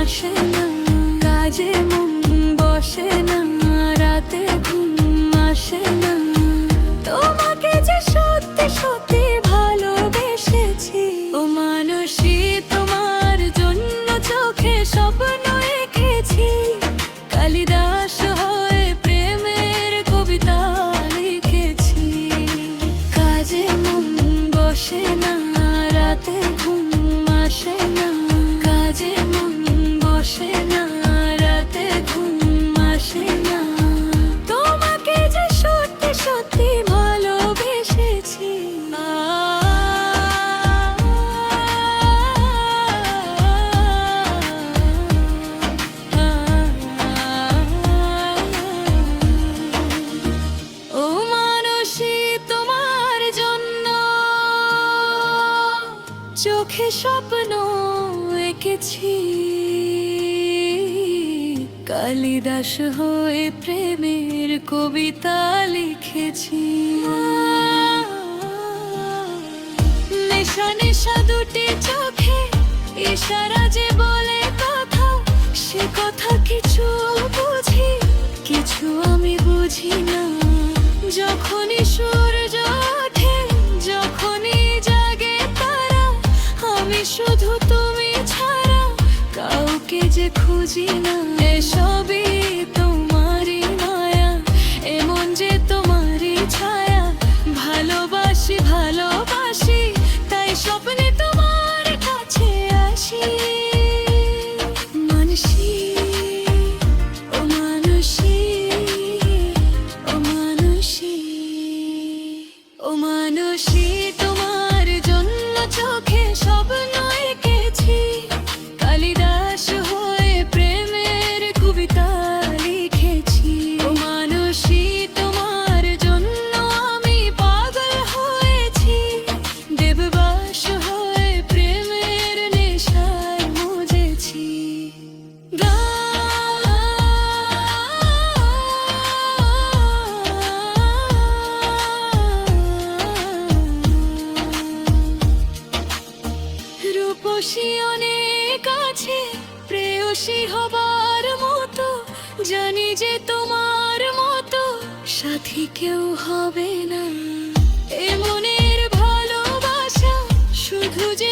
আসে না, কাজে মন বসে না, রাতে ঘুম আসে না। তোমাকে যে সত্যি সত্যি ভালোবেসেছি, ও মানসী তোমার জন্য চোখে স্বপ্ন এঁকেছি। কালিদাস হয়ে প্রেমের কবিতা লিখেছি। কাজে মন বসে না, রাতে ঘুম আসে না, কাজে মন বসে না, রাতে ঘুম আসে না। তোমাকে যে সত্যি সত্যি ভালোবেসেছি। ও মানসী তোমার জন্য চোখে স্বপ্ন এঁকেছি। কালিদাস হয়ে প্রেমের কবিতা লিখেছি। নেশা নেশা দুটি চোখে ইশারা যে বলে কথা, সে কথা কিছু বুঝি, কিছু আমি বুঝি না। যখনই সূর্য ওঠে, যখনই জাগে তারা, আমি শুধু তুমি ছাড়া কাউকে যে খুঁজি না। এসবই তোমারই মায়া, এমন যে তোমারই ছায়া। ভালোবাসি ভালোবাসি, তাই স্বপ্নে তোমার কাছে আসি। মানসী, ও মানসী, ও মানসী, ও মানসী তোমার জন্য চোখে স্বপ্ন এঁকেছি। কালিদাস হয়ে প্রেমের কবিতা লিখেছি। ও মানসী তোমার জন্য আমি পাগল হয়েছি। দেবদাস হয়ে প্রেমের নেশায় মজেছি। রূপসী অনেক আছে, প্রেয়সী হবার মতো, জানি যে তোমার মতো সাথী কেউ হবে না। এ মনের ভালোবাসা শুধু যে